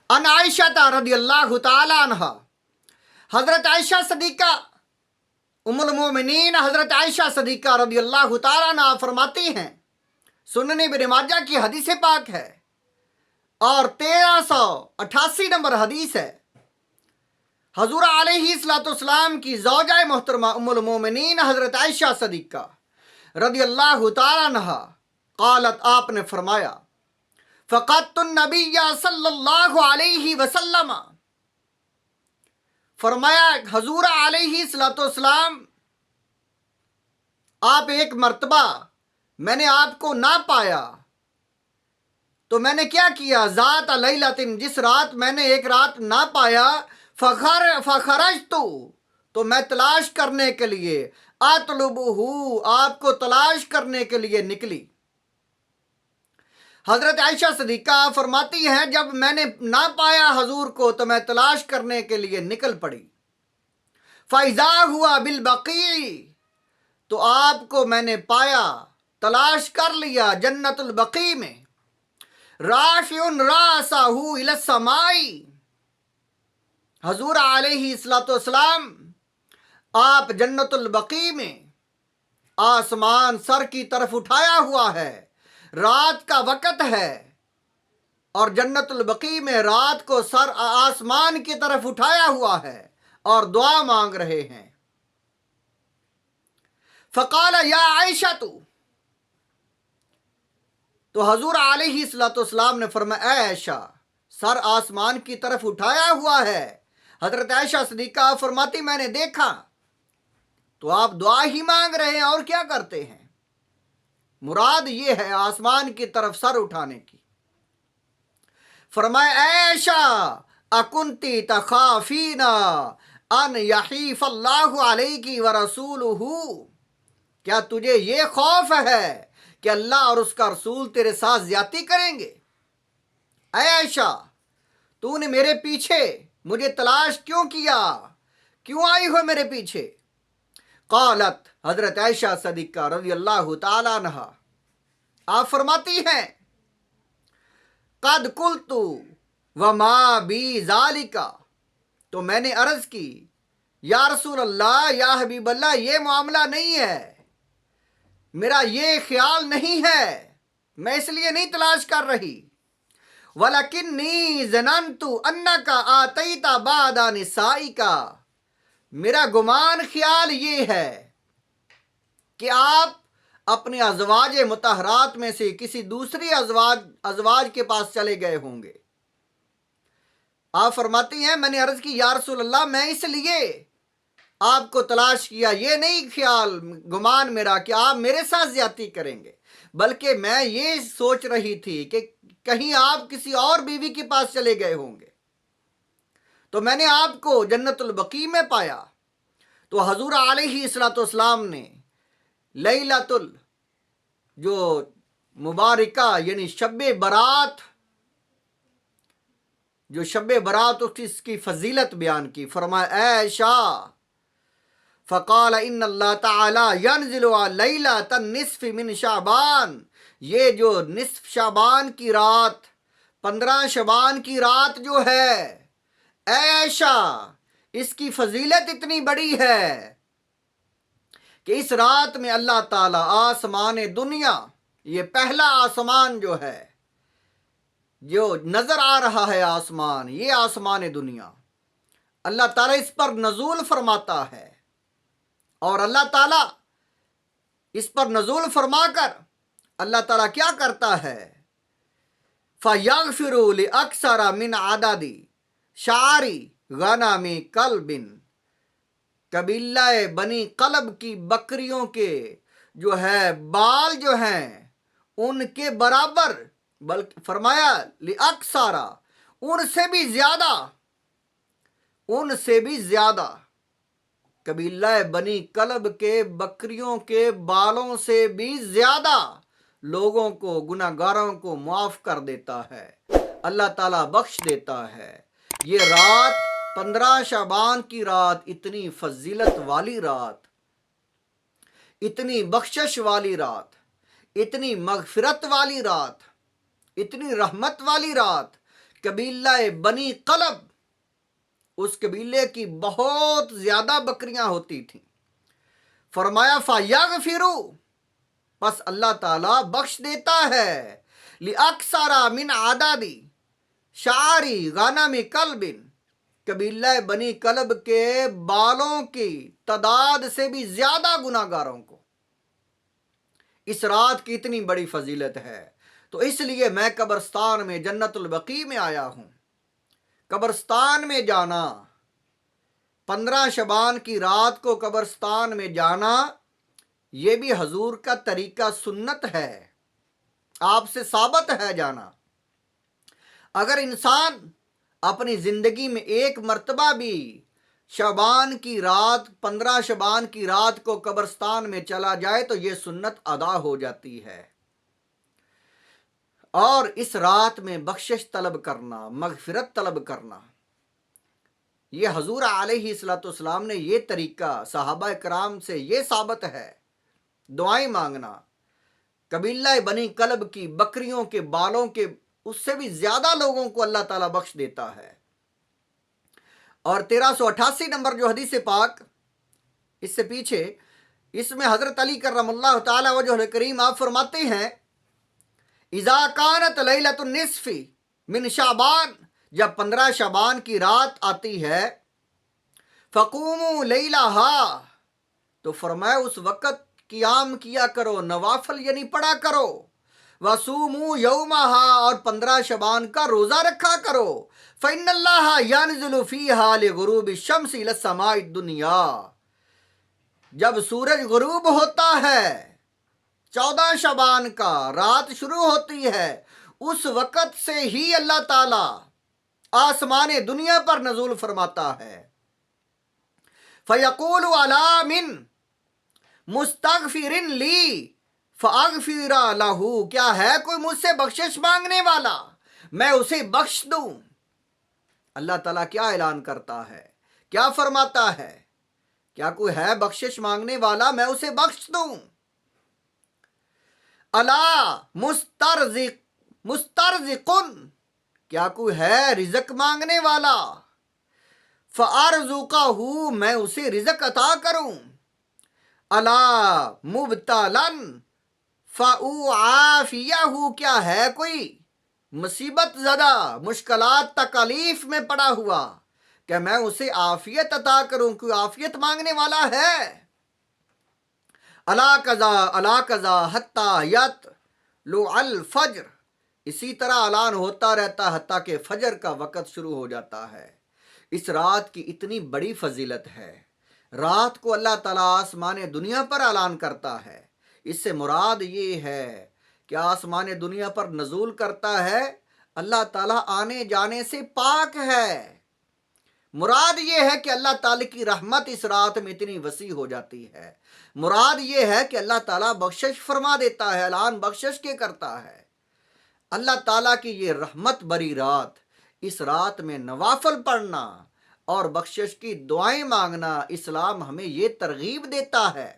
ان عائشہ رضی اللہ تعالی عنہ، حضرت عائشہ صدیقہ ام المومنین حضرت عائشہ صدیقہ رضی اللہ تعالی عنہ فرماتی ہیں، سنن ابن ماجہ کی حدیث پاک ہے اور 1388 نمبر حدیث ہے، حضور علیہ السلام کی زوجہ محترمہ ام المومنین حضرت عائشہ صدیقہ رضی اللہ تعالی عنہ قالت، آپ نے فرمایا، فقدت النبی صلی اللہ علیہ وسلم، فرمایا حضور علیہ السلام آپ ایک مرتبہ میں نے آپ کو نہ پایا تو میں نے کیا کیا، ذات لیلۃ، جس رات میں نے ایک رات نہ پایا، فخرجت، تو میں تلاش کرنے کے لیے، اطلبہ، آپ کو تلاش کرنے کے لیے نکلی۔ حضرت عائشہ صدیقہ فرماتی ہیں جب میں نے نہ پایا حضور کو تو میں تلاش کرنے کے لیے نکل پڑی۔ فَإِذَا ہوا بِالْبَقِيعِ، تو آپ کو میں نے پایا، تلاش کر لیا جنت البقیع میں، رافع راسہ الی السماء، حضور علیہ السلام آپ جنت البقیع میں آسمان سر کی طرف اٹھایا ہوا ہے، رات کا وقت ہے اور جنت البقیع میں رات کو سر آسمان کی طرف اٹھایا ہوا ہے اور دعا مانگ رہے ہیں۔ فقال یا عائشہ، تو حضور علیہ السلام نے فرمایا، اے عائشہ، سر آسمان کی طرف اٹھایا ہوا ہے۔ حضرت عائشہ صدیقہ فرماتی میں نے دیکھا تو آپ دعا ہی مانگ رہے ہیں اور کیا کرتے ہیں، مراد یہ ہے آسمان کی طرف سر اٹھانے کی۔ فرمایا، اے عائشہ، اکنتی تخافین ان یحیف اللہ علیک ورسولہ، کیا تجھے یہ خوف ہے کہ اللہ اور اس کا رسول تیرے ساتھ زیادتی کریں گے؟ اے عائشہ، تو نے میرے پیچھے مجھے تلاش کیوں کیا، کیوں آئی ہو میرے پیچھے؟ قالت، حضرت عائشہ صدیقہ رضی اللہ تعالی عنہ آپ فرماتی ہیں، قد قلت وما بی ذالک، تو میں نے عرض کی، یا رسول اللہ، یا حبیب اللہ، یہ معاملہ نہیں ہے، میرا یہ خیال نہیں ہے، میں اس لیے نہیں تلاش کر رہی۔ وَلَكِنِّي ظَنَنْتُ أَنَّكَ آتَيْتَ بَعْضَ نِسَائِكَ، میرا گمان خیال یہ ہے کہ آپ اپنے ازواج مطہرات میں سے کسی دوسری ازواج کے پاس چلے گئے ہوں گے۔ آپ فرماتی ہیں، میں نے عرض کی، یا رسول اللہ، میں اس لیے آپ کو تلاش کیا، یہ نہیں خیال گمان میرا کہ آپ میرے ساتھ زیادتی کریں گے، بلکہ میں یہ سوچ رہی تھی کہ کہیں آپ کسی اور بیوی کے پاس چلے گئے ہوں گے، تو میں نے آپ کو جنت البقیع میں پایا۔ تو حضور علیہ السلام نے لیلۃ جو مبارکہ یعنی شب برات، جو شب برات اس کی فضیلت بیان کی، فرمایا، اے عائشہ، فقال ان اللہ تعالی ینزل لیلۃ النصف من شعبان، یہ جو نصف شعبان کی رات، 15 شعبان کی رات جو ہے، اے عائشہ، اس کی فضیلت اتنی بڑی ہے کہ اس رات میں اللہ تعالیٰ آسمان دنیا، یہ پہلا آسمان جو ہے، جو نظر آ رہا ہے آسمان، یہ آسمان دنیا، اللہ تعالیٰ اس پر نزول فرماتا ہے، اور اللہ تعالیٰ اس پر نزول فرما کر اللہ تعالیٰ کیا کرتا ہے، فَيَغْفِرُ لِأَكْثَرَ مِنْ عَدَدِ شَعْرِ غَنَمِ قَلْبٍ، قبیلہ بنی قلب کی بکریوں کے جو ہے بال جو ہیں ان کے برابر، بلکہ فرمایا لِأَكْثَرَ، ان سے بھی زیادہ، قبیلہ بنی قلب کے بکریوں کے بالوں سے بھی زیادہ لوگوں کو، گناہ گاروں کو معاف کر دیتا ہے، اللہ تعالیٰ بخش دیتا ہے۔ یہ رات 15 شعبان کی رات، اتنی فضیلت والی رات، اتنی بخشش والی رات، اتنی مغفرت والی رات، اتنی رحمت والی رات قبیلہ بنی قلب، اس قبیلے کی بہت زیادہ بکریاں ہوتی تھیں۔ فرمایا فَيَغْفِرُ، پس اللہ تعالیٰ بخش دیتا ہے، لِأَكْثَرَ مِنْ عَدَدِ شَعَرِ غَنَمِ قَلْبٍ، قبیلہ بنی قلب کے بالوں کی تعداد سے بھی زیادہ گناہ گاروں کو۔ اس رات کی اتنی بڑی فضیلت ہے، تو اس لیے میں قبرستان میں جنت البقیع میں آیا ہوں۔ قبرستان میں جانا، 15 شعبان کی رات کو قبرستان میں جانا، یہ بھی حضور کا طریقہ سنت ہے، آپ سے ثابت ہے جانا۔ اگر انسان اپنی زندگی میں ایک مرتبہ بھی شعبان کی رات، 15 شعبان کی رات کو قبرستان میں چلا جائے تو یہ سنت ادا ہو جاتی ہے۔ اور اس رات میں بخشش طلب کرنا، مغفرت طلب کرنا، یہ حضور علیہ السلام نے یہ طریقہ صحابہ کرام سے یہ ثابت ہے۔ دعائیں مانگنا، قبیلہ بنی قلب کی بکریوں کے بالوں کے اس سے بھی زیادہ لوگوں کو اللہ تعالیٰ بخش دیتا ہے۔ اور 1388 نمبر جو حدیث پاک اس سے پیچھے، اس میں حضرت علی کرم اللہ تعالیٰ وجہ کریم آپ فرماتے ہیں، اذا کانت لیلۃ النصف من شعبان، جب 15 شعبان کی رات آتی ہے، فقوموا لیلہا، تو فرمایا اس وقت قیام کیا کرو، نوافل یعنی پڑھا کرو، وصوموا یومہا، اور 15 شعبان کا روزہ رکھا کرو، فإن اللہ ینزل فیہا لغروب الشمس الی السماء الدنیا، جب سورج غروب ہوتا ہے 14 شعبان کا، رات شروع ہوتی ہے، اس وقت سے ہی اللہ تعالیٰ آسمان دنیا پر نزول فرماتا ہے۔ فَيَقُولُ عَلَىٰ مِن مُسْتَغْفِرٍ لِّي فَأَغْفِرَ لَهُ، کیا ہے کوئی مجھ سے بخشش مانگنے والا، میں اسے بخش دوں۔ اللہ تعالیٰ کیا اعلان کرتا ہے، کیا فرماتا ہے، کیا کوئی ہے بخشش مانگنے والا، میں اسے بخش دوں۔ الا مسترزقن، کیا کوئی ہے رزق مانگنے والا، فارزقہ، میں اسے رزق عطا کروں۔ الا مبتلن فاعافیہ، کیا ہے کوئی مصیبت زدہ، مشکلات تکالیف میں پڑا ہوا، کہ میں اسے عافیت عطا کروں، کوئی عافیت مانگنے والا ہے۔ الا قضا حتی یطلع الفجر، اسی طرح اعلان ہوتا رہتا حتیٰ کہ فجر کا وقت شروع ہو جاتا ہے۔ اس رات کی اتنی بڑی فضیلت ہے، رات کو اللہ تعالیٰ آسمان دنیا پر اعلان کرتا ہے۔ اس سے مراد یہ ہے کہ آسمان دنیا پر نزول کرتا ہے، اللہ تعالیٰ آنے جانے سے پاک ہے۔ مراد یہ ہے کہ اللہ تعالیٰ کی رحمت اس رات میں اتنی وسیع ہو جاتی ہے۔ مراد یہ ہے کہ اللہ تعالیٰ بخشش فرما دیتا ہے، اعلان بخشش کے کرتا ہے۔ اللہ تعالیٰ کی یہ رحمت بری رات، اس رات میں نوافل پڑھنا اور بخشش کی دعائیں مانگنا، اسلام ہمیں یہ ترغیب دیتا ہے۔